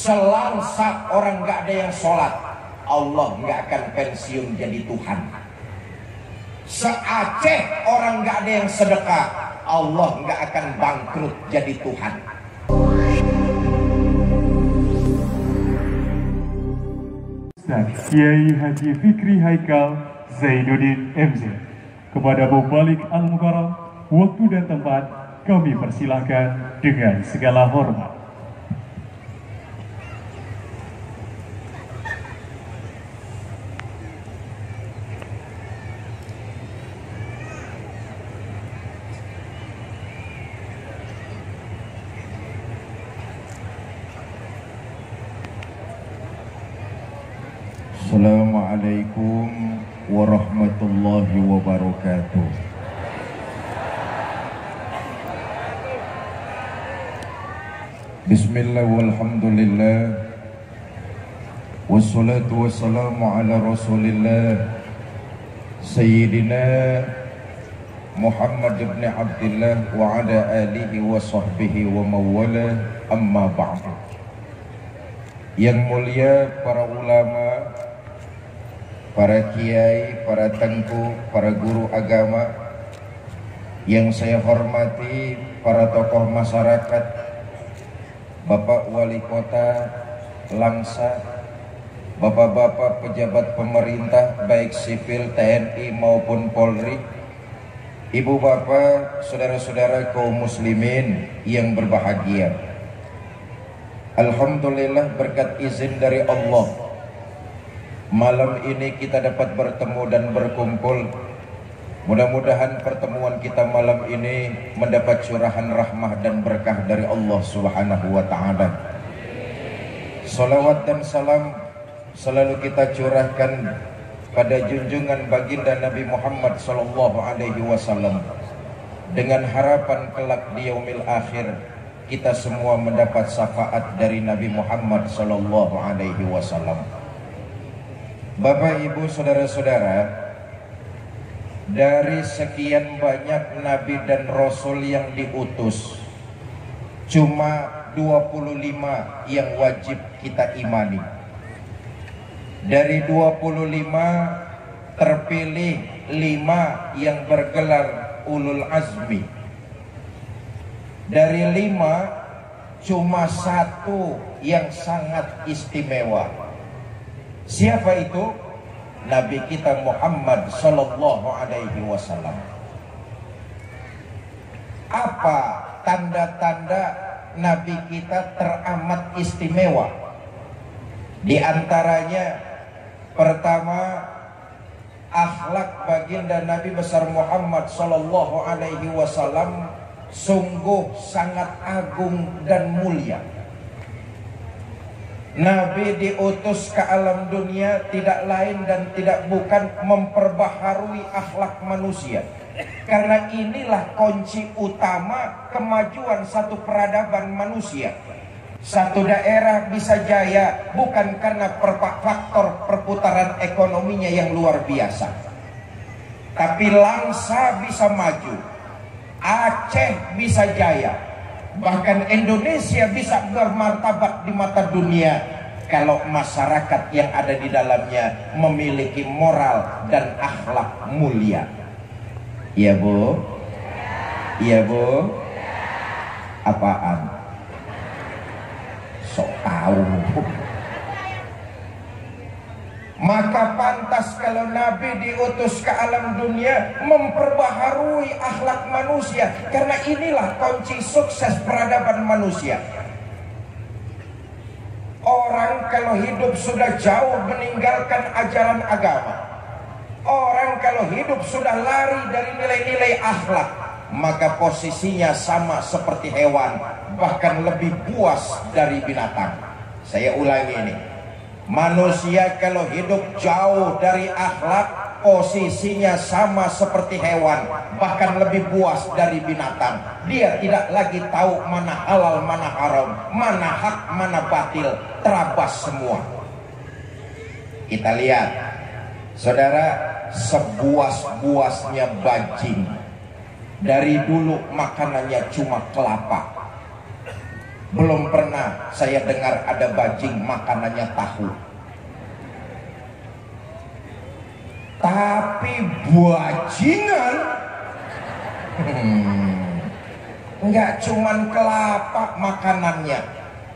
Selangsa orang nggak ada yang sholat, Allah nggak akan pensiun jadi Tuhan. Se-Aceh orang nggak ada yang sedekah, Allah nggak akan bangkrut jadi Tuhan. Kiai Haji Fikri Haikal Zainuddin MZ. Kepada Mubalik Al-Mukarram, waktu dan tempat kami persilahkan dengan segala hormat. Assalamualaikum warahmatullahi wabarakatuh. Bismillah walhamdulillah, wassalatu wassalamu ala rasulillah Sayyidina Muhammad ibn Abdillah wa ala alihi wa sahbihi wa mawala, amma ba'du. Yang mulia para ulama, para kiai, para tengku, para guru agama, yang saya hormati para tokoh masyarakat, Bapak Wali Kota Langsa, Bapak-bapak pejabat pemerintah baik sipil, TNI maupun Polri, Ibu bapak, saudara-saudara kaum muslimin yang berbahagia. Alhamdulillah berkat izin dari Allah, malam ini kita dapat bertemu dan berkumpul. Mudah-mudahan pertemuan kita malam ini mendapat curahan rahmah dan berkah dari Allah Subhanahu wa ta'ala. Salawat dan salam selalu kita curahkan pada junjungan baginda Nabi Muhammad sallallahu alaihi wasallam, dengan harapan kelak di yaumil akhir kita semua mendapat syafaat dari Nabi Muhammad sallallahu alaihi wasallam. Bapak, Ibu, saudara-saudara, dari sekian banyak nabi dan rasul yang diutus, cuma 25 yang wajib kita imani. Dari 25 terpilih 5 yang bergelar ulul azmi. Dari 5 cuma 1 yang sangat istimewa. Siapa itu? Nabi kita Muhammad sallallahu alaihi wasallam. Apa tanda-tanda Nabi kita teramat istimewa? Di antaranya, pertama, akhlak baginda Nabi besar Muhammad sallallahu alaihi wasallam sungguh sangat agung dan mulia. Nabi diutus ke alam dunia tidak lain dan tidak bukan memperbaharui akhlak manusia. Karena inilah kunci utama kemajuan satu peradaban manusia. Satu daerah bisa jaya bukan karena faktor perputaran ekonominya yang luar biasa, tapi Langsa bisa maju, Aceh bisa jaya, bahkan Indonesia bisa bermartabat di mata dunia kalau masyarakat yang ada di dalamnya memiliki moral dan akhlak mulia. Iya Bu? Iya Bu? Apaan? Sok tahu. Maka pantas kalau Nabi diutus ke alam dunia memperbaharui akhlak manusia, karena inilah kunci sukses peradaban manusia. Orang kalau hidup sudah jauh meninggalkan ajaran agama, orang kalau hidup sudah lari dari nilai-nilai akhlak, maka posisinya sama seperti hewan, bahkan lebih buas dari binatang. Saya ulangi ini, manusia kalau hidup jauh dari akhlak, posisinya sama seperti hewan, bahkan lebih buas dari binatang. Dia tidak lagi tahu mana halal, mana haram, mana hak, mana batil, terabas semua. Kita lihat, saudara, sebuas-buasnya bajing, dari dulu makanannya cuma kelapa. Belum pernah saya dengar ada bajing makanannya tahu. Tapi bajingan nggak cuman kelapa makanannya,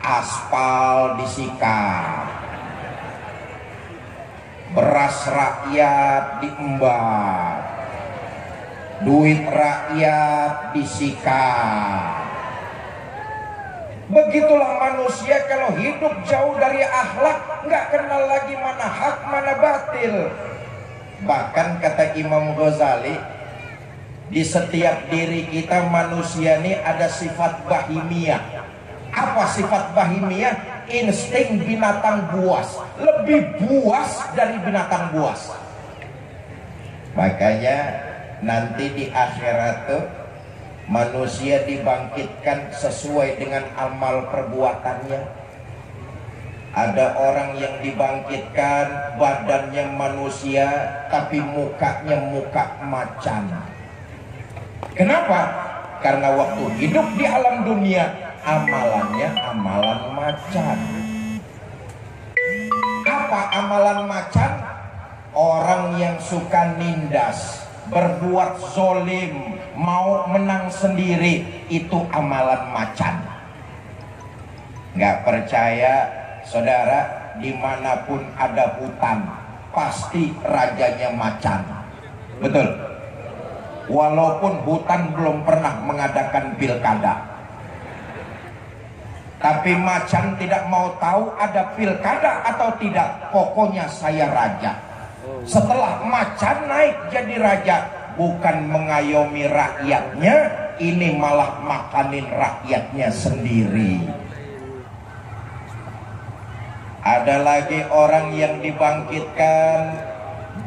aspal disikat, beras rakyat diembat, duit rakyat disikat. Begitulah manusia kalau hidup jauh dari akhlak, nggak kenal lagi mana hak mana batil. Bahkan kata Imam Ghazali, di setiap diri kita manusia ini ada sifat bahimiyah. Apa sifat bahimiyah? Insting binatang buas, lebih buas dari binatang buas. Makanya nanti di akhirat tuh manusia dibangkitkan sesuai dengan amal perbuatannya. Ada orang yang dibangkitkan badannya manusia tapi mukanya muka macan. Kenapa? Karena waktu hidup di alam dunia amalannya amalan macan. Apa amalan macan? Orang yang suka nindas, berbuat zolim, mau menang sendiri, itu amalan macan. Nggak percaya, saudara, dimanapun ada hutan pasti rajanya macan. Betul? Walaupun hutan belum pernah mengadakan pilkada, tapi macan tidak mau tahu ada pilkada atau tidak. Pokoknya saya raja. Setelah macan naik jadi raja, bukan mengayomi rakyatnya, ini malah makanin rakyatnya sendiri. Ada lagi orang yang dibangkitkan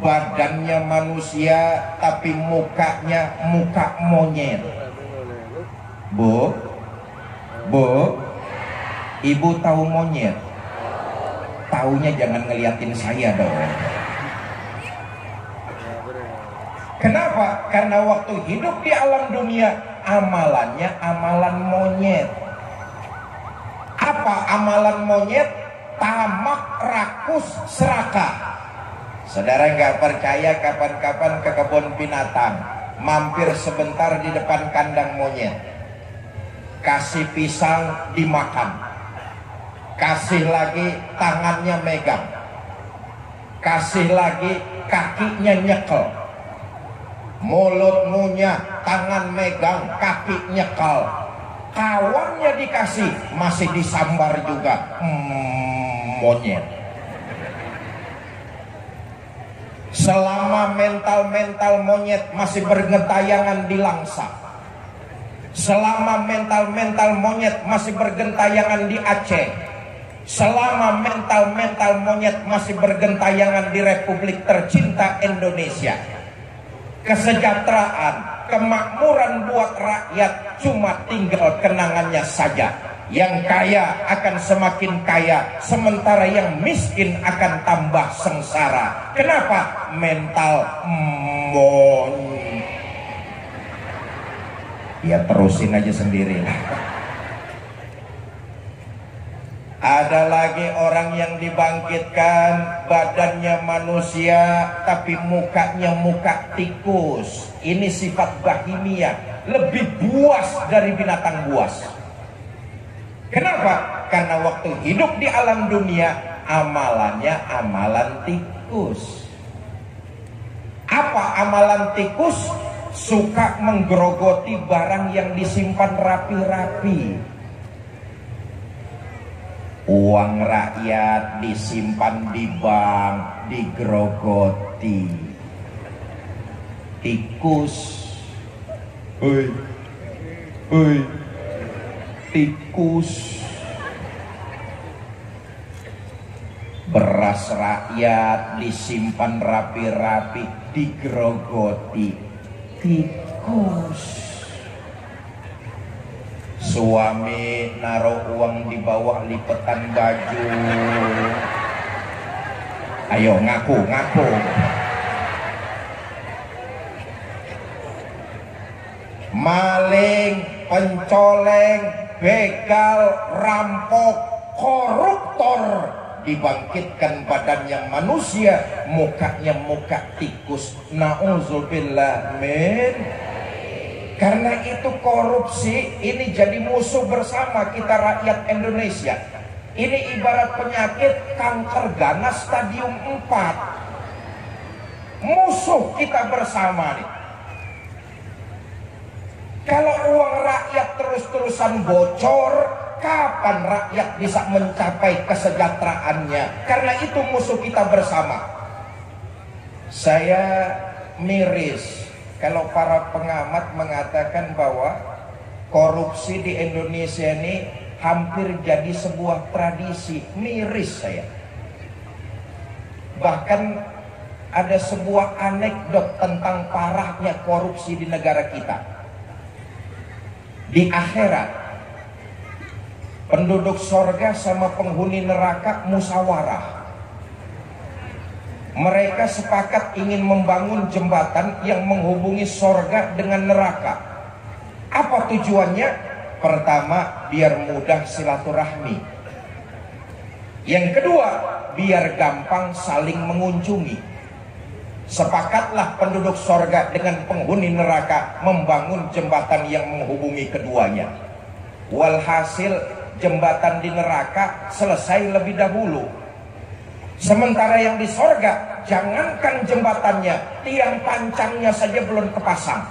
badannya manusia tapi mukanya muka monyet. Bu, ibu tahu monyet? Taunya jangan ngeliatin saya dong. Kenapa? Karena waktu hidup di alam dunia amalannya amalan monyet. Apa amalan monyet? Tamak, rakus, serakah. Saudara nggak percaya, kapan-kapan ke kebun binatang, mampir sebentar di depan kandang monyet, kasih pisang dimakan, kasih lagi tangannya megang, kasih lagi kakinya nyekel, mulut ngunyah, tangan megang, kaki nyekel, kawannya dikasih masih disambar juga. Monyet. Selama mental monyet masih bergentayangan di Langsa, selama mental monyet masih bergentayangan di Aceh, selama mental monyet masih bergentayangan di Republik tercinta Indonesia, kesejahteraan, kemakmuran buat rakyat cuma tinggal kenangannya saja. Yang kaya akan semakin kaya, sementara yang miskin akan tambah sengsara. Kenapa? Mental ya terusin aja sendirilah. Ada lagi orang yang dibangkitkan badannya manusia tapi mukanya muka tikus. Ini sifat bahimiyah, lebih buas dari binatang buas. Kenapa? Karena waktu hidup di alam dunia amalannya amalan tikus. Apa amalan tikus? Suka menggerogoti barang yang disimpan rapi-rapi. Uang rakyat disimpan di bank, digerogoti. Tikus, tikus. Beras rakyat disimpan rapi-rapi, digerogoti. Tikus. Suami naruh uang di bawah lipetan baju. Ayo ngaku. Maling, pencoleng, begal, rampok, koruptor dibangkitkan badannya manusia, mukanya muka tikus. Nauzubillah min. Karena itu korupsi ini jadi musuh bersama kita rakyat Indonesia. Ini ibarat penyakit kanker ganas stadium 4. Musuh kita bersama nih. Kalau uang rakyat terus-terusan bocor, kapan rakyat bisa mencapai kesejahteraannya? Karena itu musuh kita bersama. Saya miris kalau para pengamat mengatakan bahwa korupsi di Indonesia ini hampir jadi sebuah tradisi. Miris saya. Bahkan ada sebuah anekdot tentang parahnya korupsi di negara kita. Di akhirat, penduduk sorga sama penghuni neraka musyawarah. Mereka sepakat ingin membangun jembatan yang menghubungi sorga dengan neraka. Apa tujuannya? Pertama, biar mudah silaturahmi. Yang kedua, biar gampang saling mengunjungi. Sepakatlah penduduk sorga dengan penghuni neraka membangun jembatan yang menghubungi keduanya. Walhasil jembatan di neraka selesai lebih dahulu. Sementara yang di sorga, jangankan jembatannya, tiang pancangnya saja belum kepasang.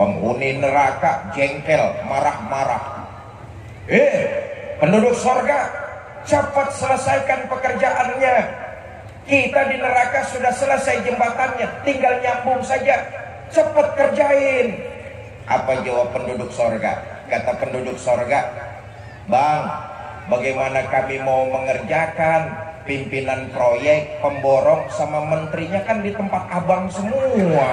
Penghuni neraka jengkel, marah-marah. Penduduk sorga, cepat selesaikan pekerjaannya. Kita di neraka sudah selesai jembatannya, tinggal nyambung saja. Cepat kerjain. Apa jawab penduduk sorga? Kata penduduk sorga, Bang, bagaimana kami mau mengerjakan? Pimpinan proyek, pemborong, sama menterinya kan di tempat abang semua.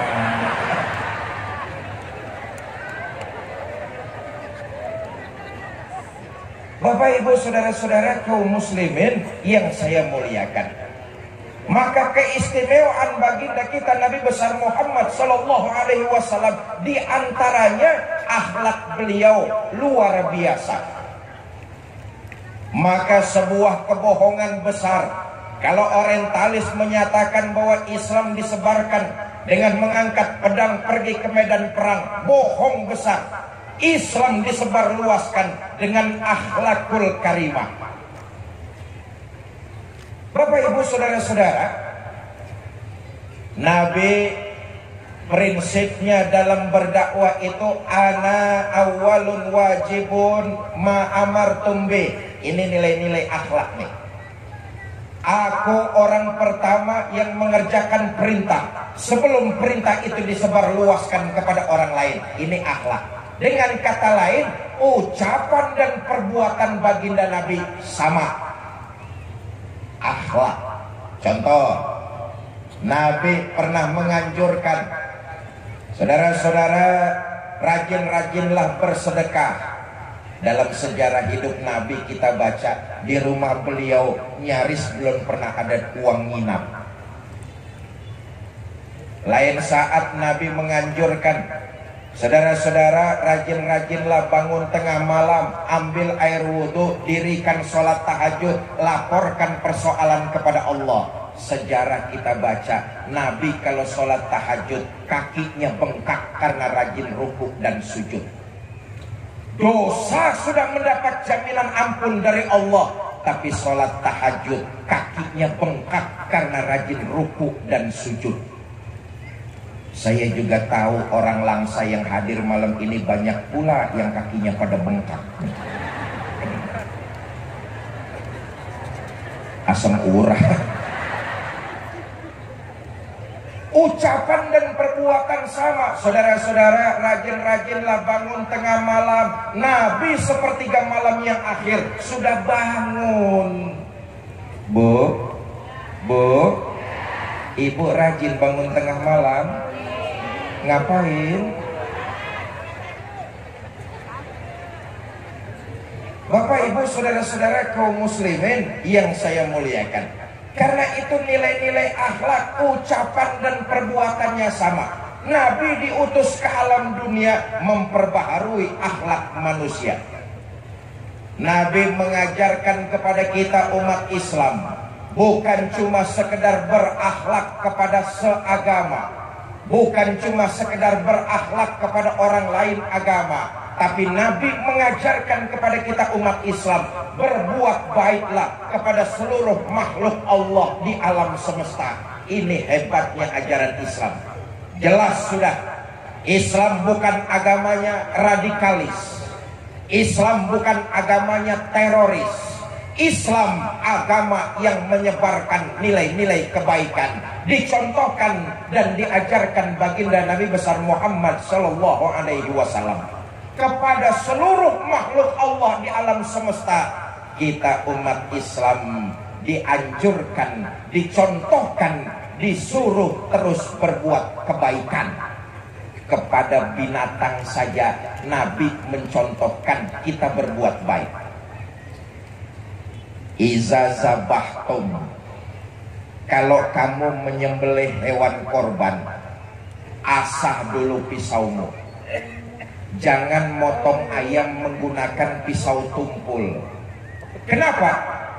Bapak, Ibu, saudara-saudara kaum muslimin yang saya muliakan, maka keistimewaan baginda kita Nabi besar Muhammad Sallallahu Alaihi Wasallam di antaranya akhlak beliau luar biasa. Maka sebuah kebohongan besar kalau orientalis menyatakan bahwa Islam disebarkan dengan mengangkat pedang pergi ke medan perang. Bohong besar. Islam disebarluaskan dengan akhlakul karimah. Bapak, Ibu, saudara-saudara, Nabi prinsipnya dalam berdakwah itu ana awalun wajibun ma amartum bi. Ini nilai-nilai akhlak nih. Aku orang pertama yang mengerjakan perintah sebelum perintah itu disebarluaskan kepada orang lain. Ini akhlak. Dengan kata lain, ucapan dan perbuatan baginda Nabi sama. Akhlak. Contoh, Nabi pernah menganjurkan, saudara-saudara, rajin-rajinlah bersedekah. Dalam sejarah hidup Nabi kita baca, di rumah beliau nyaris belum pernah ada uang nginap. Lain saat Nabi menganjurkan, saudara-saudara, rajin-rajinlah bangun tengah malam, ambil air wudhu, dirikan sholat tahajud, laporkan persoalan kepada Allah. Sejarah kita baca, Nabi kalau sholat tahajud, kakinya bengkak karena rajin rukuk dan sujud. Dosa sudah mendapat jaminan ampun dari Allah, tapi sholat tahajud, kakinya bengkak karena rajin rukuk dan sujud. Saya juga tahu orang langsa yang hadir malam ini banyak pula yang kakinya pada bengkak. Asam urat. Ucapan dan perbuatan sama. Saudara-saudara, rajin-rajinlah bangun tengah malam. Nabi sepertiga malam yang akhir sudah bangun. Bu, Ibu rajin bangun tengah malam. Ngapain? Bapak, Ibu, saudara-saudara kaum muslimin yang saya muliakan, karena itu nilai-nilai akhlak, ucapan dan perbuatannya sama. Nabi diutus ke alam dunia memperbaharui akhlak manusia. Nabi mengajarkan kepada kita umat Islam bukan cuma sekedar berakhlak kepada seagama, bukan cuma sekedar berakhlak kepada orang lain agama, tapi Nabi mengajarkan kepada kita umat Islam berbuat baiklah kepada seluruh makhluk Allah di alam semesta. Ini hebatnya ajaran Islam. Jelas sudah, Islam bukan agamanya radikalis, Islam bukan agamanya teroris. Islam agama yang menyebarkan nilai-nilai kebaikan, dicontohkan dan diajarkan baginda Nabi besar Muhammad Sallallahu Alaihi Wasallam kepada seluruh makhluk Allah di alam semesta. Kita umat Islam dianjurkan, dicontohkan, disuruh terus berbuat kebaikan. Kepada binatang saja Nabi mencontohkan kita berbuat baik. Iza zabahtum, kalau kamu menyembelih hewan korban, asah dulu pisaumu. Jangan motong ayam menggunakan pisau tumpul. Kenapa?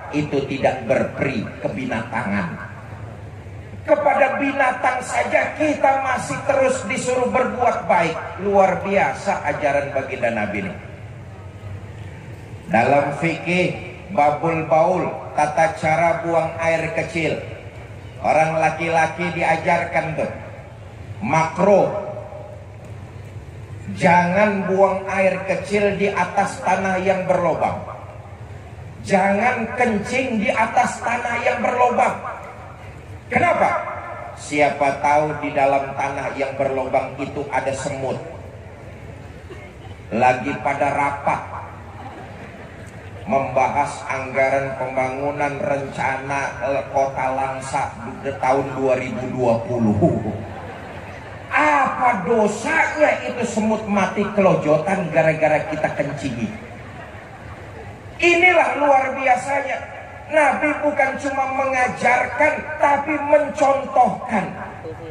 Itu tidak berperi kebinatangan. Kepada binatang saja kita masih terus disuruh berbuat baik. Luar biasa ajaran baginda Nabi ini. Dalam fikih babul baul, tata cara buang air kecil, orang laki-laki diajarkan tuh makruh, jangan buang air kecil di atas tanah yang berlobang, jangan kencing di atas tanah yang berlobang. Kenapa? Siapa tahu di dalam tanah yang berlobang itu ada semut lagi pada rapat membahas anggaran pembangunan rencana kota Langsa di tahun 2020. Apa dosanya itu semut mati kelojotan gara-gara kita kencingi? Inilah luar biasanya. Nabi bukan cuma mengajarkan tapi mencontohkan.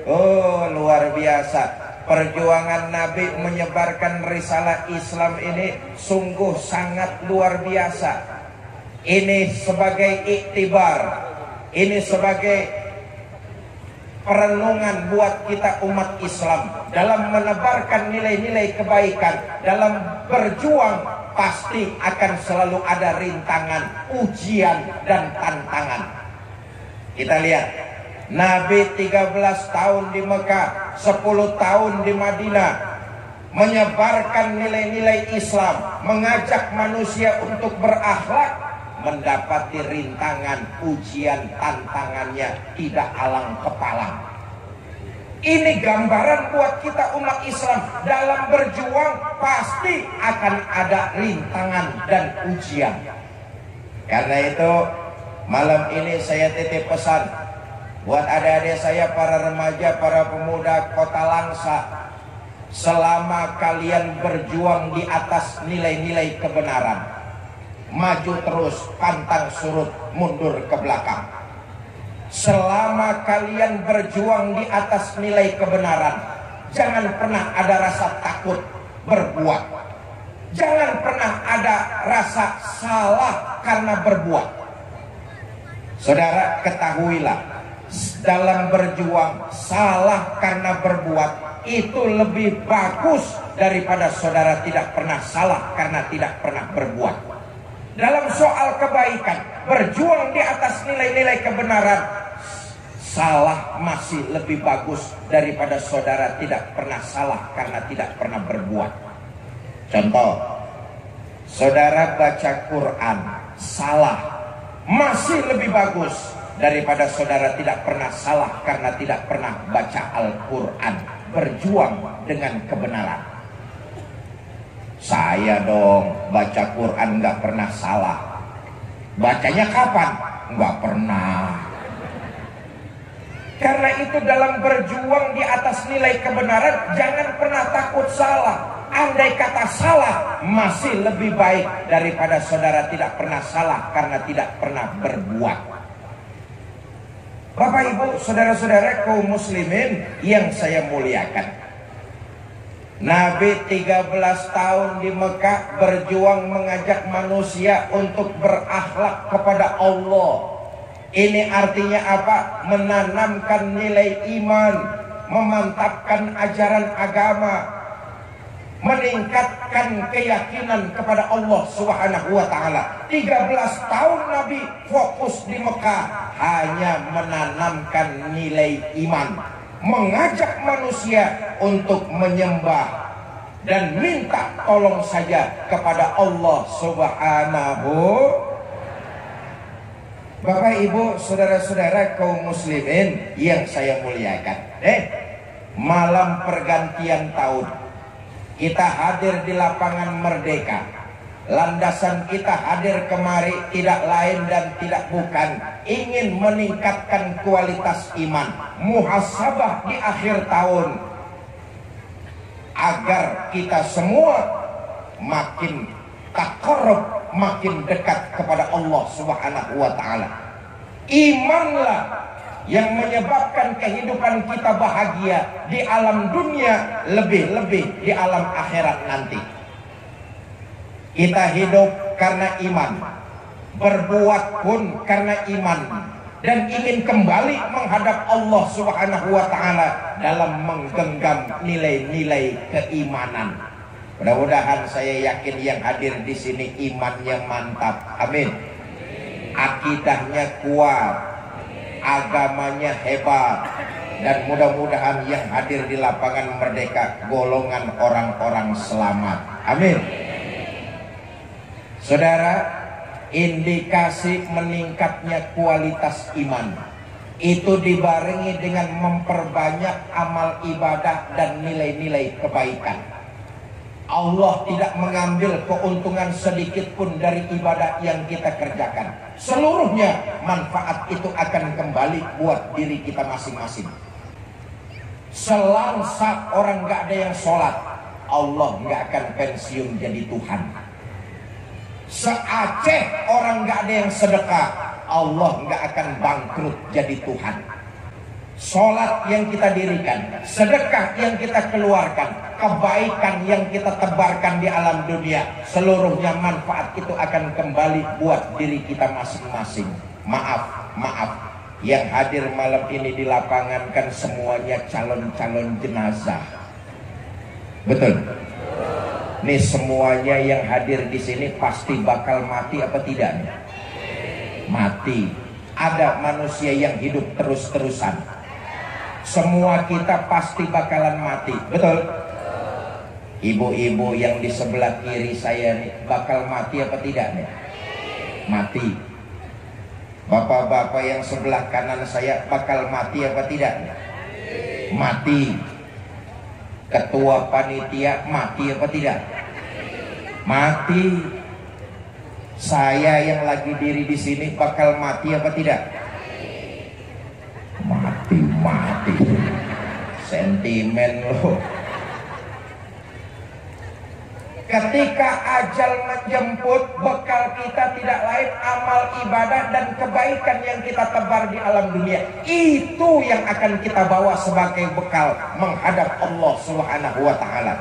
Oh, luar biasa. Perjuangan Nabi menyebarkan risalah Islam ini sungguh sangat luar biasa. Ini sebagai iktibar, ini sebagai perenungan buat kita umat Islam dalam menebarkan nilai-nilai kebaikan. Dalam berjuang pasti akan selalu ada rintangan, ujian dan tantangan. Kita lihat Nabi 13 tahun di Mekah, 10 tahun di Madinah, menyebarkan nilai-nilai Islam, mengajak manusia untuk berakhlak, mendapati rintangan, ujian, tantangannya tidak alang kepala. Ini gambaran buat kita umat Islam dalam berjuang pasti akan ada rintangan dan ujian. Karena itu malam ini saya titip pesan buat adik-adik saya, para remaja, para pemuda kota Langsa. Selama kalian berjuang di atas nilai-nilai kebenaran, maju terus, pantang surut, mundur ke belakang. Selama kalian berjuang di atas nilai kebenaran, jangan pernah ada rasa takut berbuat. Jangan pernah ada rasa salah karena berbuat. Saudara, ketahuilah, dalam berjuang salah karena berbuat itu lebih bagus daripada saudara tidak pernah salah karena tidak pernah berbuat. Dalam soal kebaikan, berjuang di atas nilai-nilai kebenaran, salah masih lebih bagus daripada saudara tidak pernah salah karena tidak pernah berbuat. Contoh, saudara baca Quran salah masih lebih bagus daripada saudara tidak pernah salah karena tidak pernah baca Al-Quran. Berjuang dengan kebenaran. Saya dong baca Quran nggak pernah salah. Bacanya kapan? Nggak pernah. Karena itu dalam berjuang di atas nilai kebenaran, jangan pernah takut salah. Andai kata salah masih lebih baik daripada saudara tidak pernah salah karena tidak pernah berbuat. Bapak Ibu, saudara-saudara kaum muslimin yang saya muliakan, Nabi 13 tahun di Mekah berjuang mengajak manusia untuk berakhlak kepada Allah. Ini artinya apa? Menanamkan nilai iman, memantapkan ajaran agama, meningkatkan keyakinan kepada Allah Subhanahu wa taala. 13 tahun Nabi fokus di Mekah hanya menanamkan nilai iman, mengajak manusia untuk menyembah dan minta tolong saja kepada Allah Subhanahu. Bapak Ibu, saudara-saudara kaum muslimin yang saya muliakan, malam pergantian tahun kita hadir di lapangan Merdeka. Landasan kita hadir kemari tidak lain dan tidak bukan ingin meningkatkan kualitas iman, muhasabah di akhir tahun, agar kita semua makin taqarrub, makin dekat kepada Allah Subhanahu wa taala. Imanlah yang menyebabkan kehidupan kita bahagia di alam dunia, lebih-lebih di alam akhirat nanti. Kita hidup karena iman, berbuat pun karena iman, dan ingin kembali menghadap Allah Subhanahu wa taala dalam menggenggam nilai-nilai keimanan. Mudah-mudahan saya yakin yang hadir di sini imannya mantap. Amin. Akidahnya kuat, agamanya hebat, dan mudah-mudahan yang hadir di lapangan Merdeka golongan orang-orang selamat. Amin. Saudara, indikasi meningkatnya kualitas iman itu dibarengi dengan memperbanyak amal ibadah dan nilai-nilai kebaikan. Allah tidak mengambil keuntungan sedikit pun dari ibadah yang kita kerjakan. Seluruhnya manfaat itu akan kembali buat diri kita masing-masing. Selangsa orang gak ada yang sholat, Allah gak akan pensiun jadi Tuhan. Seaceh orang gak ada yang sedekah, Allah gak akan bangkrut jadi Tuhan. Sholat yang kita dirikan, sedekah yang kita keluarkan, kebaikan yang kita tebarkan di alam dunia, seluruhnya manfaat itu akan kembali buat diri kita masing-masing. Maaf, yang hadir malam ini di lapangan kan semuanya calon-calon jenazah. Betul? Nih semuanya yang hadir di sini pasti bakal mati apa tidak? Mati. Ada manusia yang hidup terus-terusan. Semua kita pasti bakalan mati. Betul? Ibu-ibu yang di sebelah kiri saya nih bakal mati apa tidak nih? Mati. Bapak-bapak yang sebelah kanan saya bakal mati apa tidak nih? Mati. Ketua panitia mati apa tidak? Mati. Saya yang lagi diri di sini bakal mati apa tidak? Mati. Sentimen loh. Ketika ajal menjemput, bekal kita tidak lain amal ibadah dan kebaikan yang kita tebar di alam dunia. Itu yang akan kita bawa sebagai bekal menghadap Allah Subhanahu wa taala.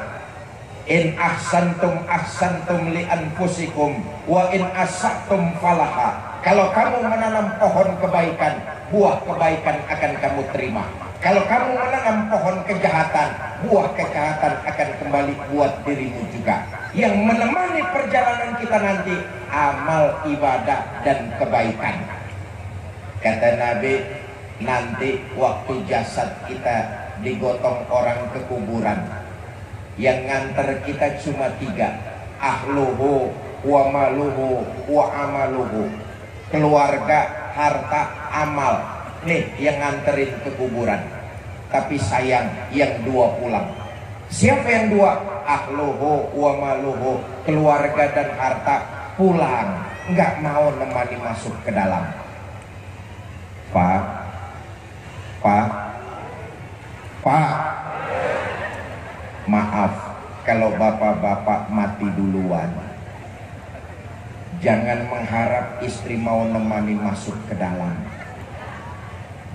In ahsantum ahsantum li anfusikum wa in asa'tum falaha. Kalau kamu menanam pohon kebaikan, buah kebaikan akan kamu terima. Kalau kamu menanam pohon kejahatan, buah kejahatan akan kembali buat dirimu juga. Yang menemani perjalanan kita nanti, amal ibadah dan kebaikan. Kata Nabi, nanti waktu jasad kita digotong orang ke kuburan, yang nganter kita cuma 3. Ahluhu wa maluhu wa amaluhu. Keluarga, harta, amal. Nih yang nganterin ke kuburan. Tapi sayang yang 2 pulang. Siapa yang 2? Ahluhu wa maluhu. Keluarga dan harta pulang, nggak mau nemani masuk ke dalam. Pak, maaf kalau bapak-bapak mati duluan. Jangan mengharap istri mau nemani masuk ke dalam.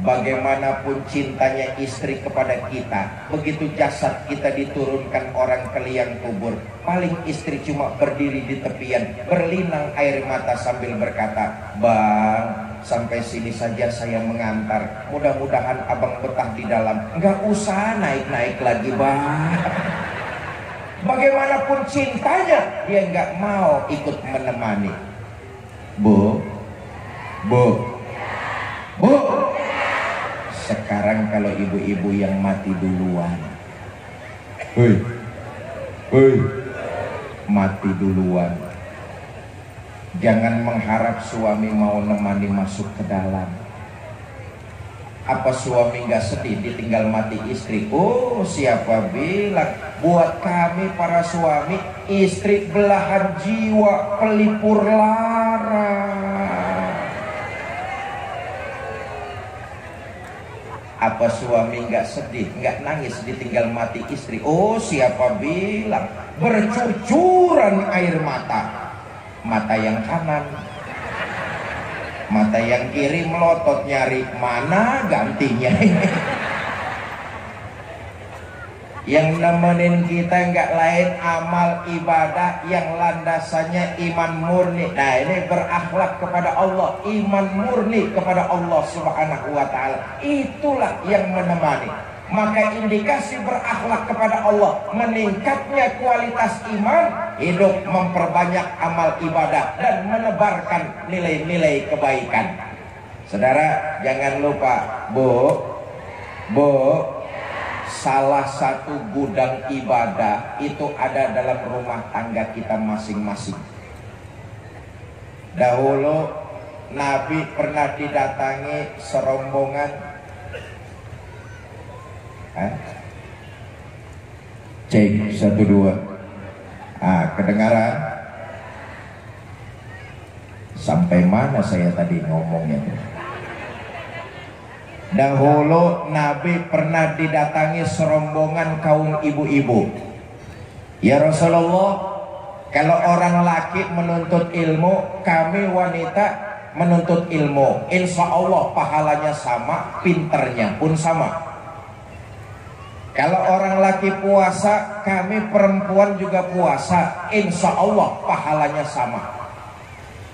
Bagaimanapun cintanya istri kepada kita, begitu jasad kita diturunkan orang ke liang kubur, paling istri cuma berdiri di tepian, berlinang air mata sambil berkata, "Bang, sampai sini saja saya mengantar. Mudah-mudahan abang betah di dalam. Nggak usah naik-naik lagi, Bang." Bagaimanapun cintanya, dia nggak mau ikut menemani. Bu. Sekarang kalau ibu-ibu yang mati duluan, mati duluan, jangan mengharap suami mau nemani masuk ke dalam. Apa suami nggak sedih ditinggal mati istri? Oh, siapa bilang? Buat kami para suami, istri belahan jiwa, pelipur lara. Apa suami nggak sedih, nggak nangis ditinggal mati istri? Oh, siapa bilang? Bercucuran air mata. Mata yang kanan, mata yang kiri melotot nyari mana gantinya. Yang nemenin kita nggak lain amal ibadah yang landasannya iman murni. Nah, ini berakhlak kepada Allah, iman murni kepada Allah Subhanahu wa ta'ala. Itulah yang menemani. Maka indikasi berakhlak kepada Allah, meningkatnya kualitas iman, hidup memperbanyak amal ibadah dan menebarkan nilai-nilai kebaikan. Saudara, jangan lupa, Bu, salah satu gudang ibadah itu ada dalam rumah tangga kita masing-masing. Dahulu Nabi pernah didatangi serombongan. Cek 1 2. Kedengaran? Sampai mana saya tadi ngomongnya? Dahulu Nabi pernah didatangi serombongan kaum ibu-ibu. Ya Rasulullah, kalau orang laki menuntut ilmu, kami wanita menuntut ilmu, insya Allah pahalanya sama, pinternya pun sama. Kalau orang laki puasa, kami perempuan juga puasa, insya Allah pahalanya sama.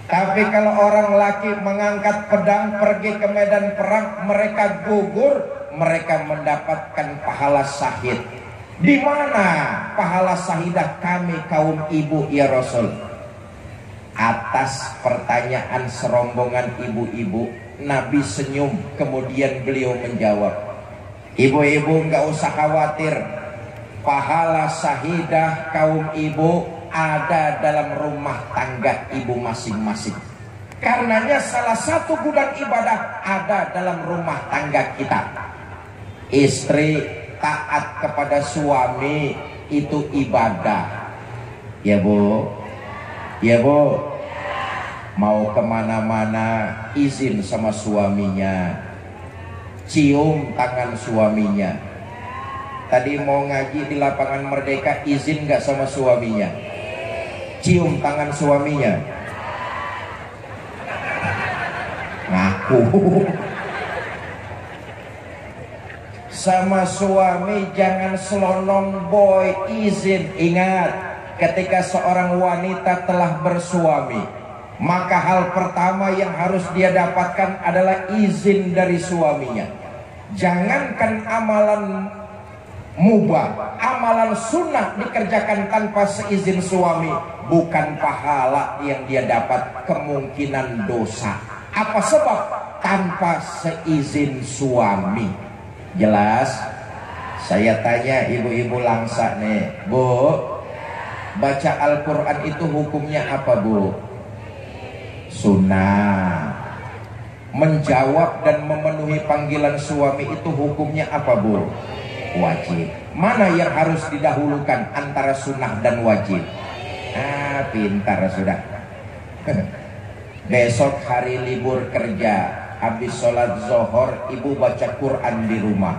Tapi kalau orang laki mengangkat pedang pergi ke medan perang, mereka gugur, mereka mendapatkan pahala syahid. Di mana pahala syahidah kami kaum ibu ya Rasul? Atas pertanyaan serombongan ibu-ibu, Nabi senyum, kemudian beliau menjawab, "Ibu-ibu nggak usah khawatir, pahala syahidah kaum ibu ada dalam rumah tangga ibu masing-masing. Karenanya salah satu gudang ibadah ada dalam rumah tangga kita. Istri taat kepada suami itu ibadah. Ya Bu, ya Bu, mau kemana-mana izin sama suaminya, cium tangan suaminya. Tadi mau ngaji di lapangan Merdeka, izin nggak sama suaminya? Cium tangan suaminya. Ngaku. Sama suami jangan selonong boy, izin. Ingat, ketika seorang wanita telah bersuami, maka hal pertama yang harus dia dapatkan adalah izin dari suaminya. Jangankan amalan mubah, amalan sunnah dikerjakan tanpa seizin suami, bukan pahala yang dia dapat, kemungkinan dosa. Apa sebab? Tanpa seizin suami. Jelas? Saya tanya ibu-ibu langsa nih, Bu, baca Al-Quran itu hukumnya apa Bu? Sunnah. Menjawab dan memenuhi panggilan suami itu hukumnya apa Bu? Wajib. Mana yang harus didahulukan antara sunnah dan wajib? Pintar sudah. Besok hari libur kerja, habis sholat zuhur ibu baca Quran di rumah.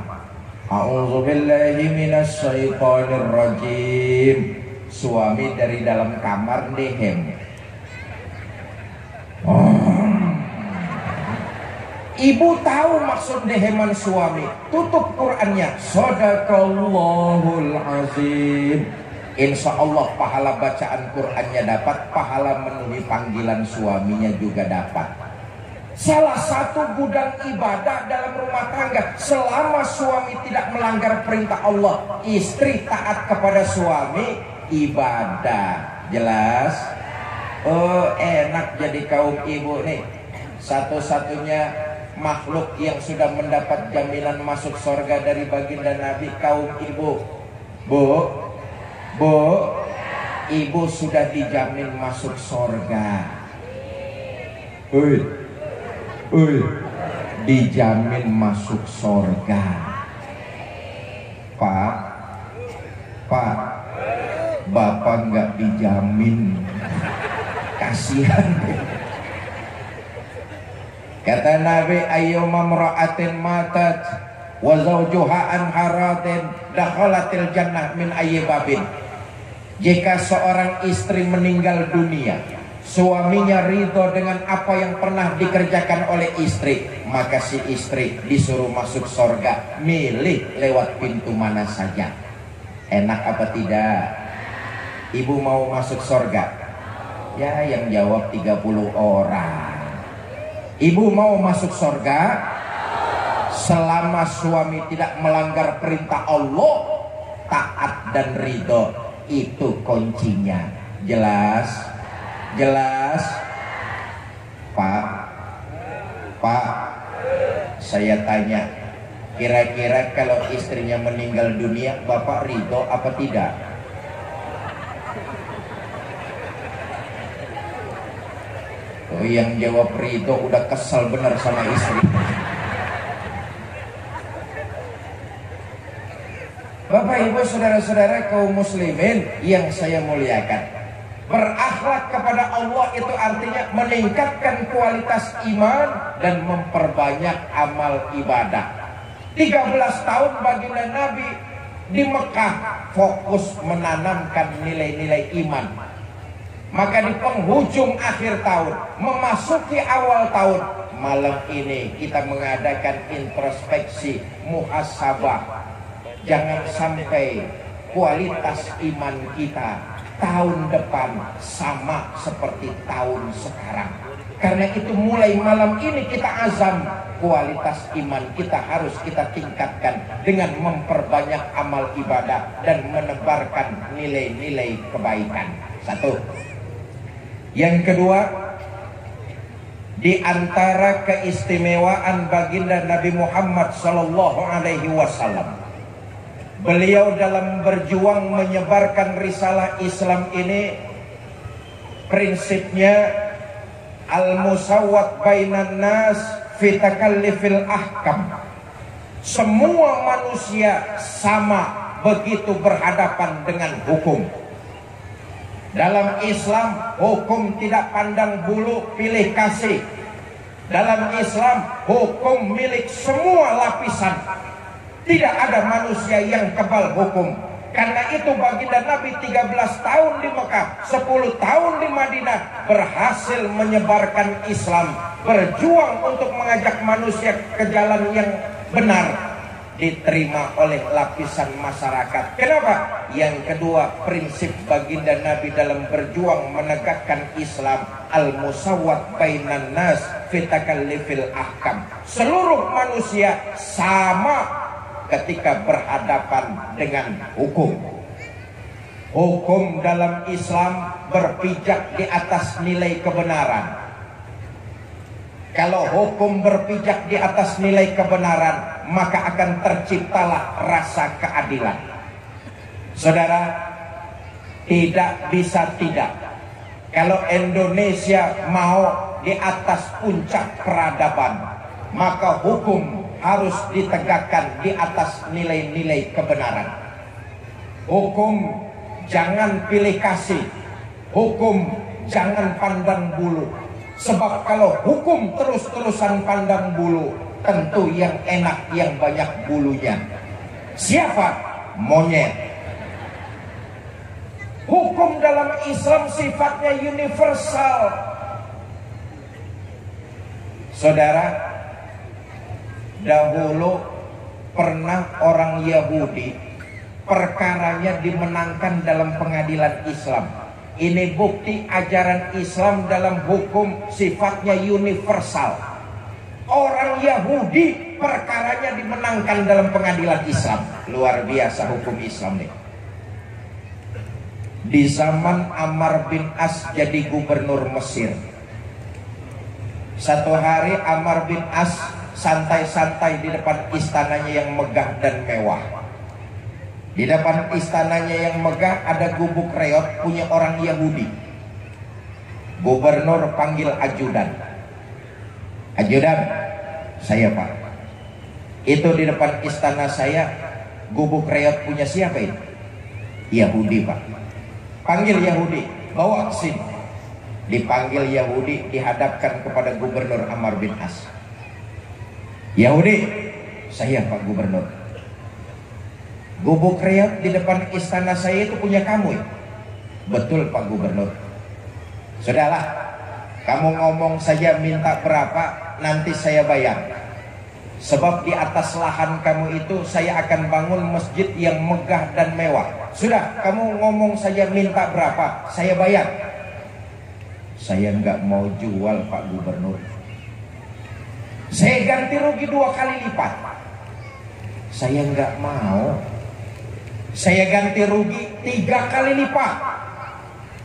A'udzubillahi minasyaitonirrajim. Suami dari dalam kamar dehem. Ibu tahu maksud deheman suami, tutup Qur'annya. Shadaqallahul azim. Insya Allah pahala bacaan Qur'annya dapat, pahala memenuhi panggilan suaminya juga dapat. Salah satu gudang ibadah dalam rumah tangga, selama suami tidak melanggar perintah Allah, istri taat kepada suami, ibadah. Jelas? Oh, enak jadi kaum ibu nih. Satu-satunya makhluk yang sudah mendapat jaminan masuk surga dari baginda Nabi, kaum ibu. Bu, ibu sudah dijamin masuk surga. Dijamin masuk surga. Pak, Bapak nggak dijamin. Kasihan. Kata Nabi, ayyuma mra'atin matat wa zawjuha an haratin dakhalatil jannah min ayyi babin. Jika seorang istri meninggal dunia, suaminya ridho dengan apa yang pernah dikerjakan oleh istri, maka si istri disuruh masuk surga, milih lewat pintu mana saja. Enak apa tidak? Ibu mau masuk surga? Ya, yang jawab 30 orang. Ibu mau masuk surga? Selama suami tidak melanggar perintah Allah, taat dan ridho, itu kuncinya. Jelas? Jelas? Pak, saya tanya, kira-kira kalau istrinya meninggal dunia, Bapak ridho apa tidak? Oh, yang jawab ridho udah kesel bener sama istri. Bapak ibu saudara-saudara kaum muslimin yang saya muliakan, berakhlak kepada Allah itu artinya meningkatkan kualitas iman dan memperbanyak amal ibadah. 13 tahun baginda Nabi di Mekah fokus menanamkan nilai-nilai iman. Maka di penghujung akhir tahun, memasuki awal tahun, malam ini kita mengadakan introspeksi muhasabah. Jangan sampai kualitas iman kita tahun depan sama seperti tahun sekarang. Karena itu mulai malam ini kita azam, kualitas iman kita harus kita tingkatkan dengan memperbanyak amal ibadah dan menebarkan nilai-nilai kebaikan. Satu. Yang kedua, di antara keistimewaan baginda Nabi Muhammad sallallahu alaihi wasallam, beliau dalam berjuang menyebarkan risalah Islam ini, prinsipnya al-musawwat bainan nas fi takallifil ahkam. Semua manusia sama begitu berhadapan dengan hukum. Dalam Islam, hukum tidak pandang bulu pilih kasih. Dalam Islam, hukum milik semua lapisan. Tidak ada manusia yang kebal hukum. Karena itu baginda Nabi 13 tahun di Mekah, 10 tahun di Madinah, berhasil menyebarkan Islam, berjuang untuk mengajak manusia ke jalan yang benar, diterima oleh lapisan masyarakat. Kenapa? Yang kedua, prinsip baginda Nabi dalam berjuang menegakkan Islam, al-musawwat bainan nas fi takallifil ahkam. Seluruh manusia sama ketika berhadapan dengan hukum. Hukum dalam Islam berpijak di atas nilai kebenaran. Kalau hukum berpijak di atas nilai kebenaran, maka akan terciptalah rasa keadilan. Saudara, tidak bisa tidak. Kalau Indonesia mau di atas puncak peradaban, maka hukum harus ditegakkan di atas nilai-nilai kebenaran. Hukum jangan pilih kasih. Hukum jangan pandang bulu. Sebab kalau hukum terus-terusan pandang bulu, tentu yang enak yang banyak bulunya. Siapa? Monyet. Hukum dalam Islam sifatnya universal. Saudara, Dahulu pernah orang Yahudi perkaranya dimenangkan dalam pengadilan Islam. Ini bukti ajaran Islam dalam hukum sifatnya universal. Orang Yahudi perkaranya dimenangkan dalam pengadilan Islam. Luar biasa hukum Islam nih. Di zaman Ammar bin As jadi gubernur Mesir, satu hari Ammar bin As santai-santai di depan istananya yang megah dan mewah. Di depan istananya yang megah ada gubuk reot punya orang Yahudi. Gubernur panggil ajudan. Ajudan, saya Pak, itu di depan istana saya gubuk reot punya siapa ini? Yahudi Pak. Panggil Yahudi, bawa ke sini. Dipanggil Yahudi, dihadapkan kepada Gubernur Ammar bin As. Yahudi, saya Pak Gubernur, gubuk reot di depan istana saya itu punya kamu ya? Betul Pak Gubernur. Sudahlah, kamu ngomong saja minta berapa, nanti saya bayar. Sebab di atas lahan kamu itu saya akan bangun masjid yang megah dan mewah. Sudah, kamu ngomong saja minta berapa, saya bayar. Saya nggak mau jual Pak Gubernur. Saya ganti rugi 2 kali lipat. Saya nggak mau. Saya ganti rugi 3 kali lipat.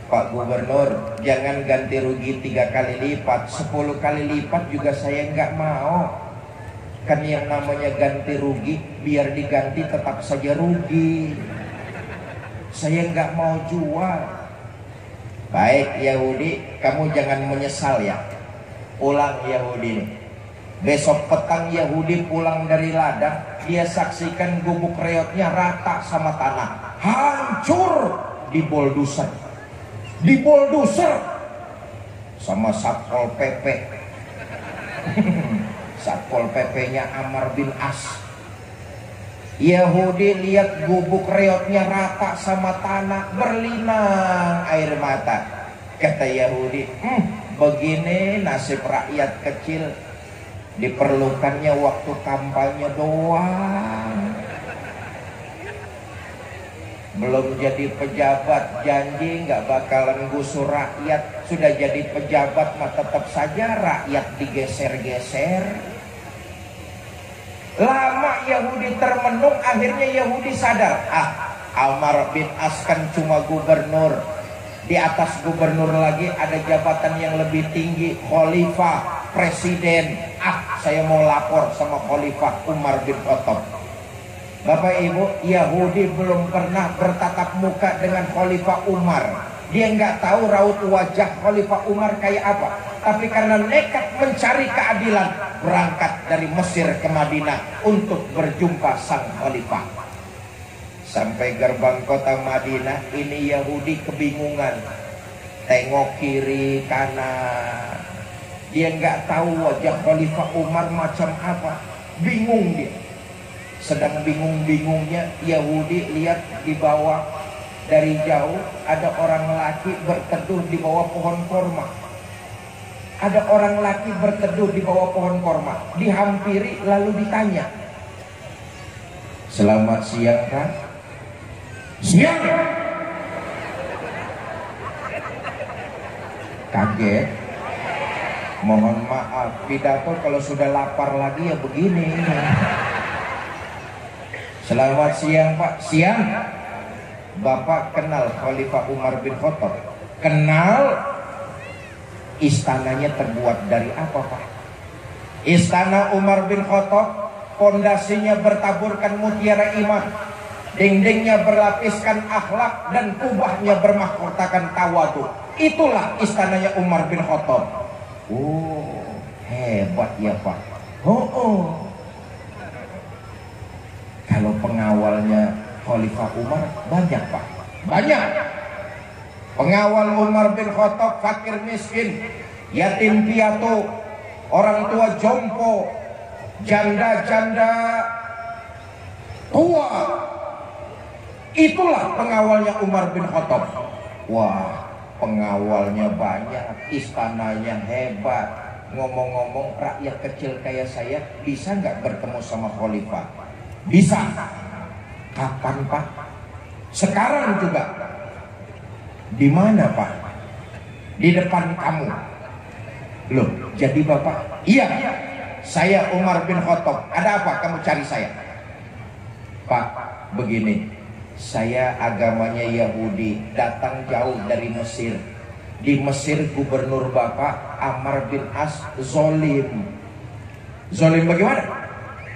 Pak Gubernur, jangan ganti rugi 3 kali lipat, 10 kali lipat juga saya nggak mau. Kan yang namanya ganti rugi, biar diganti tetap saja rugi. Saya nggak mau jual. Baik Yahudi, kamu jangan menyesal ya. Pulang Yahudi nih. Besok petang Yahudi pulang dari ladang, dia saksikan gubuk reotnya rata sama tanah, hancur di bulldozer. Di bulldozer sama Satpol PP. Satpol PP-nya Ammar bin As. Yahudi lihat gubuk reotnya rata sama tanah, berlinang air mata. Kata Yahudi, begini nasib rakyat kecil, diperlukannya waktu kampanye doang. Belum jadi pejabat, janji nggak bakalan gusur rakyat. Sudah jadi pejabat mah tetap saja rakyat digeser-geser. Lama Yahudi termenung, akhirnya Yahudi sadar, Ammar bin As kan cuma gubernur. Di atas gubernur lagi ada jabatan yang lebih tinggi, khalifah, presiden. Saya mau lapor sama khalifah Umar bin Khattab. Bapak Ibu, Yahudi belum pernah bertatap muka dengan khalifah Umar. Dia nggak tahu raut wajah khalifah Umar kayak apa. Tapi karena nekat mencari keadilan, berangkat dari Mesir ke Madinah untuk berjumpa sang khalifah. Sampai gerbang kota Madinah, ini Yahudi kebingungan. Tengok kiri kanan. Dia nggak tahu wajah khalifah Umar macam apa. Bingung dia. Sedang bingung-bingungnya, Yahudi lihat di bawah dari jauh ada orang laki berteduh di bawah pohon korma. Ada orang laki berteduh di bawah pohon korma. Dihampiri lalu ditanya, "Selamat siang kan?" "Siang." Kaget. Mohon maaf, pidato kalau sudah lapar lagi ya begini. "Selamat siang Pak." "Siang." "Bapak kenal Khalifah Umar bin Khattab?" "Kenal." "Istananya terbuat dari apa Pak?" "Istana Umar bin Khattab pondasinya bertaburkan mutiara iman, dindingnya berlapiskan akhlak, dan kubahnya bermahkotakan tawadu. Itulah istananya Umar bin Khattab." "Oh, hebat ya Pak." "Oh. Kalau pengawalnya Khalifah Umar banyak Pak?" "Banyak. Pengawal Umar bin Khattab fakir miskin, yatim piatu, orang tua jompo, janda-janda tua. Itulah pengawalnya Umar bin Khattab." Wah, pengawalnya banyak, istananya hebat. ngomong-ngomong rakyat kecil kayak saya bisa nggak bertemu sama khalifah? Bisa. Kapan Pak? Sekarang juga. Di mana Pak? Di depan kamu. Loh, jadi Bapak? Iya, saya Umar bin Khattab. Ada apa kamu cari saya? Pak, begini, saya agamanya Yahudi, datang jauh dari Mesir. Di Mesir gubernur Bapak Amr bin As zolim. Zolim bagaimana?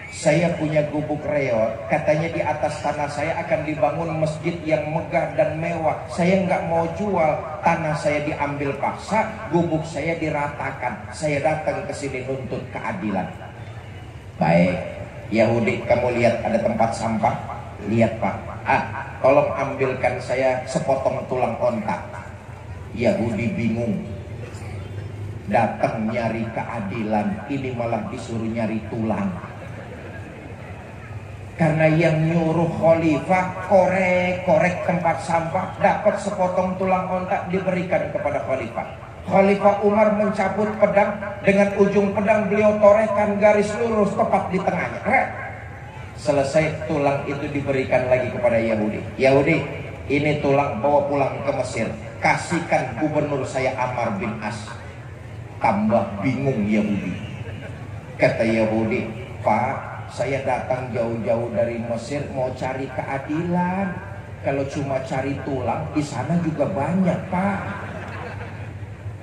Saya punya gubuk reot, katanya di atas tanah saya akan dibangun masjid yang megah dan mewah. Saya nggak mau jual, tanah saya diambil paksa, gubuk saya diratakan. Saya datang ke sini nuntut keadilan. Baik, Yahudi, kamu lihat ada tempat sampah? Lihat Pak. Tolong ambilkan saya sepotong tulang onta. Yahudi bingung. Datang nyari keadilan, ini malah disuruh nyari tulang. Karena yang nyuruh khalifah korek tempat sampah, dapat sepotong tulang onta diberikan kepada khalifah. Khalifah Umar mencabut pedang, dengan ujung pedang beliau torehkan garis lurus tepat di tengahnya. Selesai, tulang itu diberikan lagi kepada Yahudi. Yahudi, ini tulang bawa pulang ke Mesir, kasihkan gubernur saya Amr bin As. Tambah bingung Yahudi. Kata Yahudi, Pak, saya datang jauh-jauh dari Mesir mau cari keadilan. Kalau cuma cari tulang, di sana juga banyak Pak.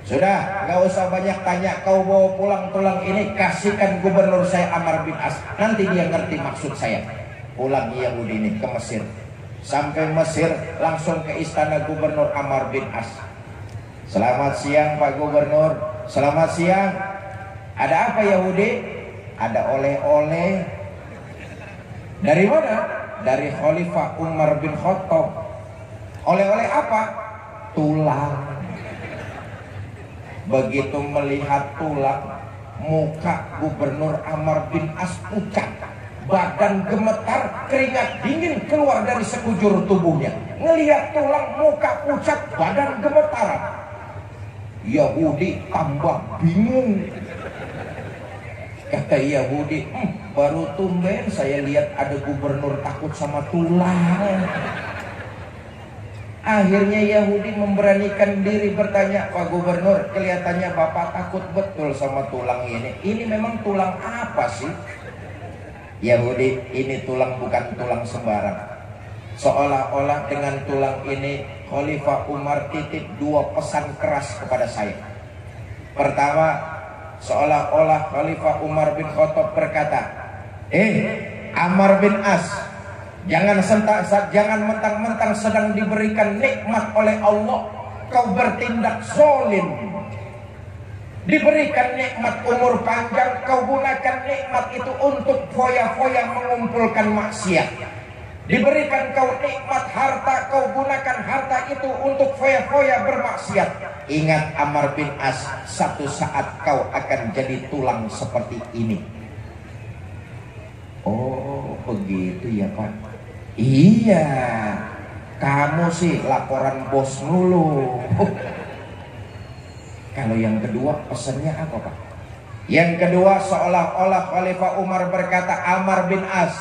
Sudah, nggak usah banyak tanya. Kau bawa pulang tulang ini, kasihkan gubernur saya Amr bin As. Nanti dia ngerti maksud saya. Pulang Yahudi ini ke Mesir. Sampai Mesir, langsung ke istana gubernur Amr bin As. Selamat siang Pak Gubernur. Selamat siang. Ada apa Yahudi? Ada oleh-oleh. Dari mana? Dari Khalifah Umar bin Khattab. Oleh-oleh apa? Tulang. Begitu melihat tulang, muka gubernur Amr bin As pucat, badan gemetar, keringat dingin keluar dari sekujur tubuhnya. Ngelihat tulang, muka pucat, badan gemetar. Yahudi tambah bingung. Kata Yahudi, baru tumben saya lihat ada gubernur takut sama tulang. Akhirnya Yahudi memberanikan diri bertanya, Pak Gubernur, kelihatannya Bapak takut betul sama tulang ini. Ini memang tulang apa sih? Yahudi, ini tulang bukan tulang sembarang. Seolah-olah dengan tulang ini Khalifah Umar titip dua pesan keras kepada saya. Pertama, seolah-olah Khalifah Umar bin Khattab berkata, Amr bin As, jangan mentang-mentang sedang diberikan nikmat oleh Allah, kau bertindak zalim. Diberikan nikmat umur panjang, kau gunakan nikmat itu untuk foya-foya mengumpulkan maksiat. Diberikan kau nikmat harta, kau gunakan harta itu untuk foya-foya bermaksiat. Ingat Amr bin As, satu saat kau akan jadi tulang seperti ini. Oh begitu ya Pak. Iya, kamu sih laporan bos mulu. Kalau yang kedua pesannya apa Pak? Yang kedua, seolah-olah Khalifah Umar berkata, Amr bin As,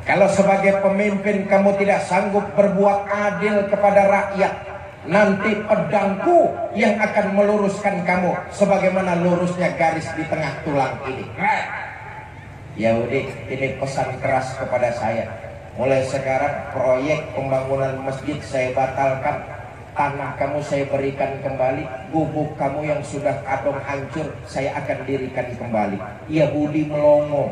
kalau sebagai pemimpin kamu tidak sanggup berbuat adil kepada rakyat, nanti pedangku yang akan meluruskan kamu sebagaimana lurusnya garis di tengah tulang ini. Yahudi, ini pesan keras kepada saya. Mulai sekarang proyek pembangunan masjid saya batalkan. Tanah kamu saya berikan kembali. Gubuk kamu yang sudah kadung hancur saya akan dirikan kembali. Yahudi melongo.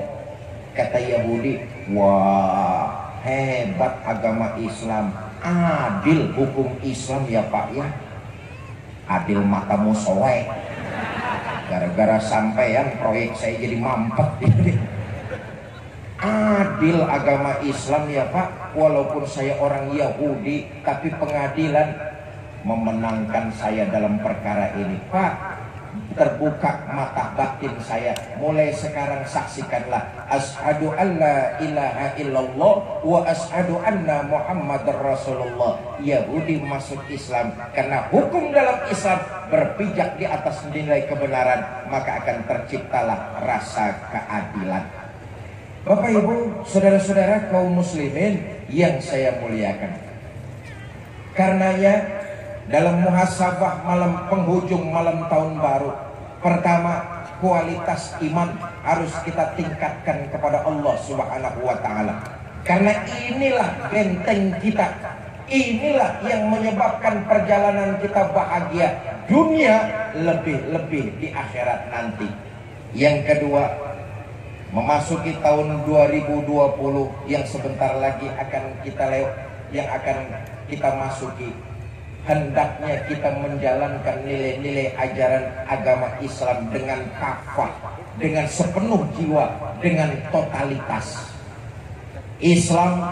Kata Yahudi, wah hebat agama Islam, adil hukum Islam ya Pak ya. Adil matamu soek. Gara-gara sampean proyek saya jadi mampet. Adil agama Islam ya Pak. Walaupun saya orang Yahudi, tapi pengadilan memenangkan saya dalam perkara ini Pak. terbuka mata batin saya. Mulai sekarang saksikanlah, asyhadu alla ilaha illallah wa asyhadu anna muhammadar rasulullah. Yahudi masuk Islam karena hukum dalam Islam berpijak di atas nilai kebenaran, maka akan terciptalah rasa keadilan. Bapak Ibu, saudara-saudara kaum muslimin yang saya muliakan, karenanya dalam muhasabah malam penghujung malam tahun baru, pertama, kualitas iman harus kita tingkatkan kepada Allah Subhanahu wa taala. Karena inilah benteng kita. Inilah yang menyebabkan perjalanan kita bahagia dunia, lebih-lebih di akhirat nanti. Yang kedua, memasuki tahun 2020 yang sebentar lagi akan kita yang akan kita masuki. Hendaknya kita menjalankan nilai-nilai ajaran agama Islam dengan kafah, dengan sepenuh jiwa, dengan totalitas. Islam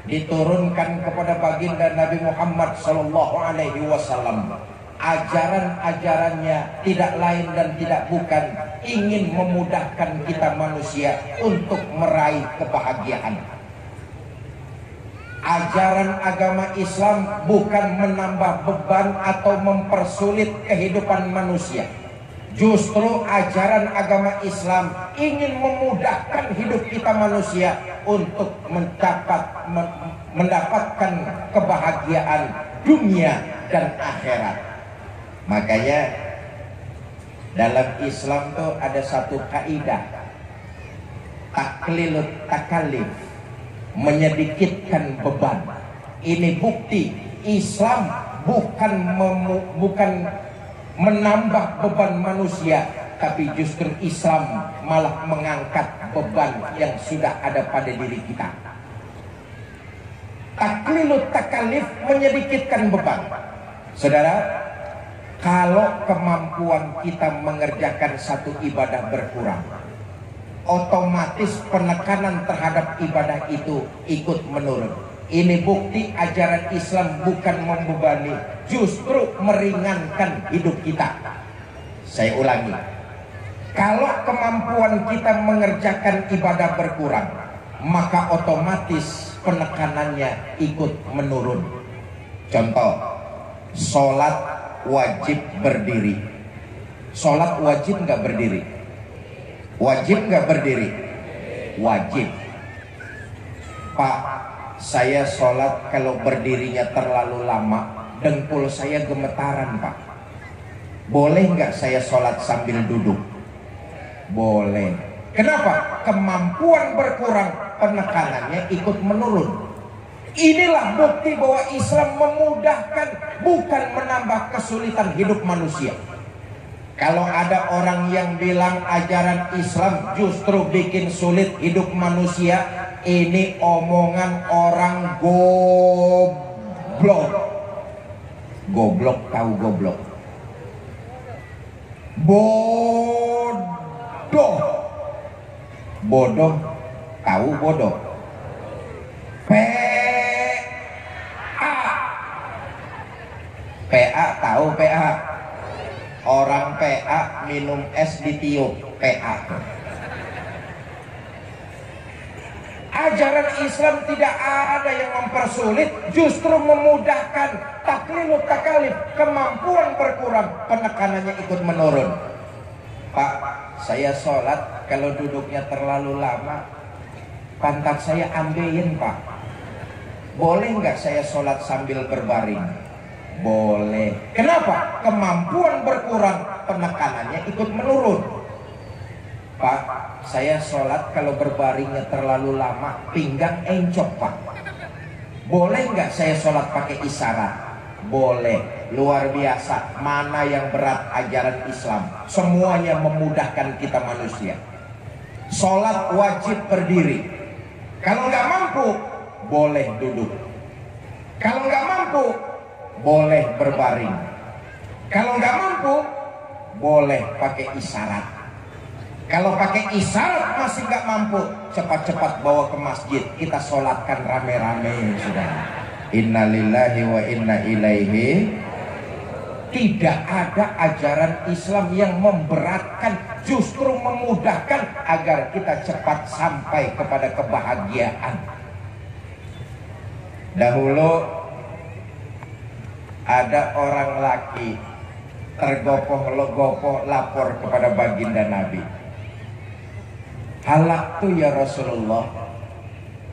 diturunkan kepada baginda Nabi Muhammad SAW. Ajaran-ajarannya tidak lain dan tidak bukan ingin memudahkan kita manusia untuk meraih kebahagiaan. Ajaran agama Islam bukan menambah beban atau mempersulit kehidupan manusia. Justru ajaran agama Islam ingin memudahkan hidup kita manusia untuk mendapatkan kebahagiaan dunia dan akhirat. Makanya dalam Islam tuh ada satu kaidah, taklilut takalif, menyedikitkan beban. Ini bukti Islam bukan menambah beban manusia, tapi justru Islam malah mengangkat beban yang sudah ada pada diri kita. Taklilut takalif, menyedikitkan beban. Saudara, kalau kemampuan kita mengerjakan satu ibadah berkurang, otomatis penekanan terhadap ibadah itu ikut menurun. Ini bukti ajaran Islam bukan membebani, justru meringankan hidup kita. Saya ulangi, kalau kemampuan kita mengerjakan ibadah berkurang, maka otomatis penekanannya ikut menurun. Contoh, sholat wajib berdiri. Sholat wajib nggak berdiri? Wajib nggak berdiri? Wajib. Pak, saya sholat kalau berdirinya terlalu lama, dengkul saya gemetaran, Pak. Boleh nggak saya sholat sambil duduk? Boleh. Kenapa? Kemampuan berkurang, penekanannya ikut menurun. Inilah bukti bahwa Islam memudahkan, bukan menambah kesulitan hidup manusia. Kalau ada orang yang bilang ajaran Islam justru bikin sulit hidup manusia, ini omongan orang goblok. Goblok, tahu goblok? Bodoh. Bodoh, tahu bodoh? PA, tahu PA? Orang PA minum es ditiup, PA. Ajaran Islam tidak ada yang mempersulit, justru memudahkan. Taklilut takalif, kemampuan berkurang, penekanannya ikut menurun. Pak, saya sholat kalau duduknya terlalu lama, pantat saya ambeien, Pak. Boleh nggak saya sholat sambil berbaring? Boleh. Kenapa? Kemampuan berkurang, penekanannya ikut menurun. Pak, saya sholat kalau berbaringnya terlalu lama, pinggang encok, Pak. Boleh nggak saya sholat pakai isyarat? Boleh. Luar biasa. Mana yang berat ajaran Islam? Semuanya memudahkan kita manusia. Sholat wajib berdiri. Kalau nggak mampu, boleh duduk. Kalau nggak mampu, boleh berbaring. Kalau nggak mampu, boleh pakai isyarat. Kalau pakai isyarat masih nggak mampu, cepat-cepat bawa ke masjid, kita sholatkan rame-rame, sudah. Innalillahi wa inna ilaihi. Tidak ada ajaran Islam yang memberatkan, justru memudahkan agar kita cepat sampai kepada kebahagiaan. Dahulu ada orang laki tergopoh-legopoh lapor kepada baginda Nabi. Halaktu ya Rasulullah,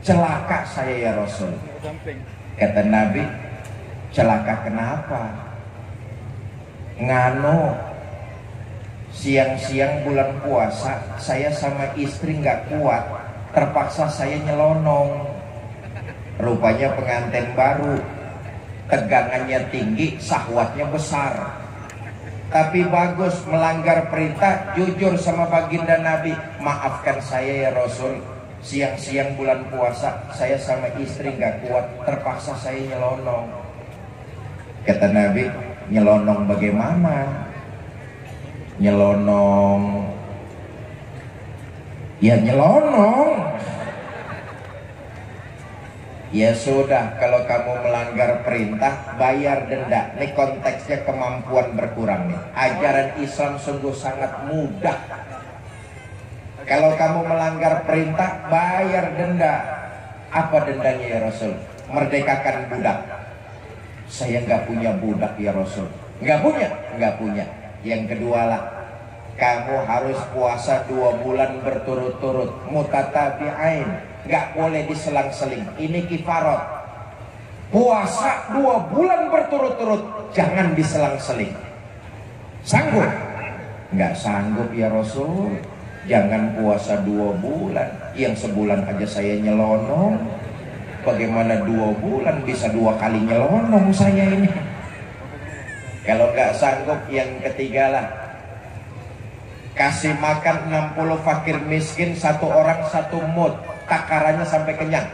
celaka saya ya Rasul. Kata Nabi, celaka kenapa? Ngano, siang-siang bulan puasa saya sama istri nggak kuat, terpaksa saya nyelonong. Rupanya pengantin baru, tegangannya tinggi, syahwatnya besar. Tapi bagus, melanggar perintah, jujur sama baginda Nabi, maafkan saya ya Rasul, siang-siang bulan puasa saya sama istri nggak kuat, terpaksa saya nyelonong. Kata Nabi, nyelonong bagaimana? Nyelonong, ya nyelonong. Ya sudah, kalau kamu melanggar perintah, bayar denda. Ini konteksnya kemampuan berkurang nih. Ajaran Islam sungguh sangat mudah. Kalau kamu melanggar perintah, bayar denda. Apa dendanya ya Rasul? Merdekakan budak. Saya nggak punya budak ya Rasul. Nggak punya? Nggak punya. Yang kedua lah, kamu harus puasa 2 bulan berturut-turut, mutatabi'ain. Nggak boleh diselang-seling. Ini kifarat. Puasa 2 bulan berturut-turut, jangan diselang-seling. Sanggup? Nggak sanggup ya Rasul. Jangan puasa 2 bulan. Yang sebulan aja saya nyelonong. Bagaimana 2 bulan bisa 2 kali nyelonong saya ini? Kalau nggak sanggup, yang ketiga lah, kasih makan 60 fakir miskin, 1 orang 1 mud, takarannya sampai kenyang.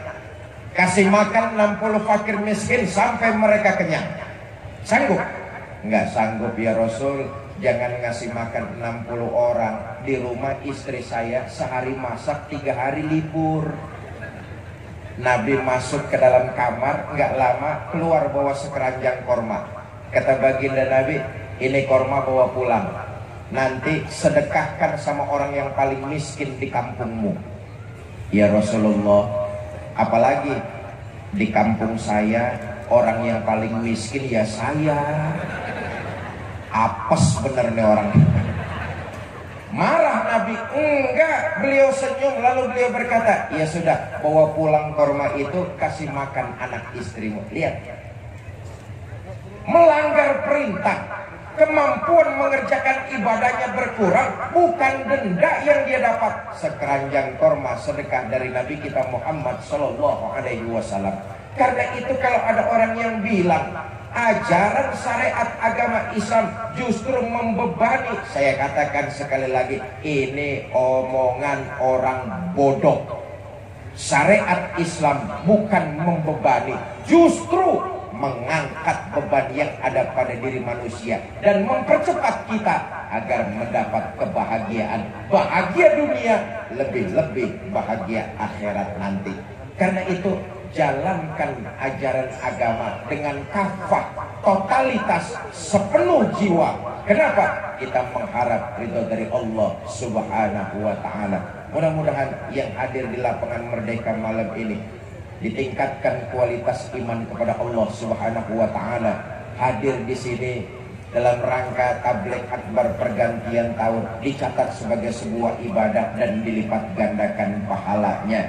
Kasih makan 60 fakir miskin sampai mereka kenyang. Sanggup? Nggak sanggup ya Rasul. Jangan ngasih makan 60 orang. Di rumah istri saya sehari masak, 3 hari libur. Nabi masuk ke dalam kamar, nggak lama keluar bawa sekeranjang korma. Kata baginda Nabi, ini korma bawa pulang, nanti sedekahkan sama orang yang paling miskin di kampungmu. Ya Rasulullah, apalagi di kampung saya orang yang paling miskin ya saya. Apes bener nih orang. Marah Nabi, enggak. Beliau senyum, lalu beliau berkata, ya sudah, bawa pulang korma itu, kasih makan anak istrimu. Lihat, melanggar perintah, kemampuan mengerjakan ibadahnya berkurang, bukan denda yang dia dapat. Sekeranjang korma sedekah dari Nabi kita Muhammad Sallallahu Alaihi Wasallam. Karena itu kalau ada orang yang bilang ajaran syariat agama Islam justru membebani, saya katakan sekali lagi, ini omongan orang bodoh. Syariat Islam bukan membebani, justru mengangkat beban yang ada pada diri manusia dan mempercepat kita agar mendapat kebahagiaan, bahagia dunia, lebih-lebih bahagia akhirat nanti. Karena itu jalankan ajaran agama dengan kafah, totalitas, sepenuh jiwa. Kenapa? Kita mengharap ridho dari Allah Subhanahu wa Ta'ala. Mudah-mudahan yang hadir di lapangan Merdeka malam ini ditingkatkan kualitas iman kepada Allah Subhanahu wa Ta'ala. Hadir di sini dalam rangka tabligh akbar pergantian tahun dicatat sebagai sebuah ibadah dan dilipat gandakan pahalanya.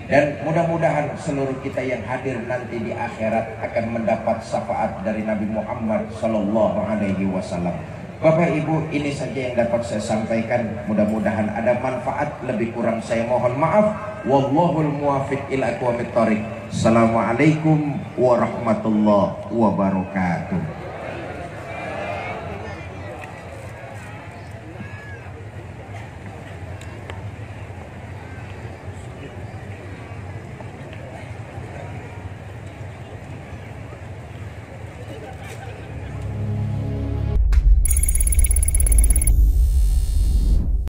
Dan mudah-mudahan seluruh kita yang hadir nanti di akhirat akan mendapat syafaat dari Nabi Muhammad Sallallahu Alaihi Wasallam. Bapak Ibu, ini saja yang dapat saya sampaikan. Mudah-mudahan ada manfaat. Lebih kurang saya mohon maaf. Wallahul muwaffiq ila aqwamit thoriq. Assalamualaikum warahmatullahi wabarakatuh.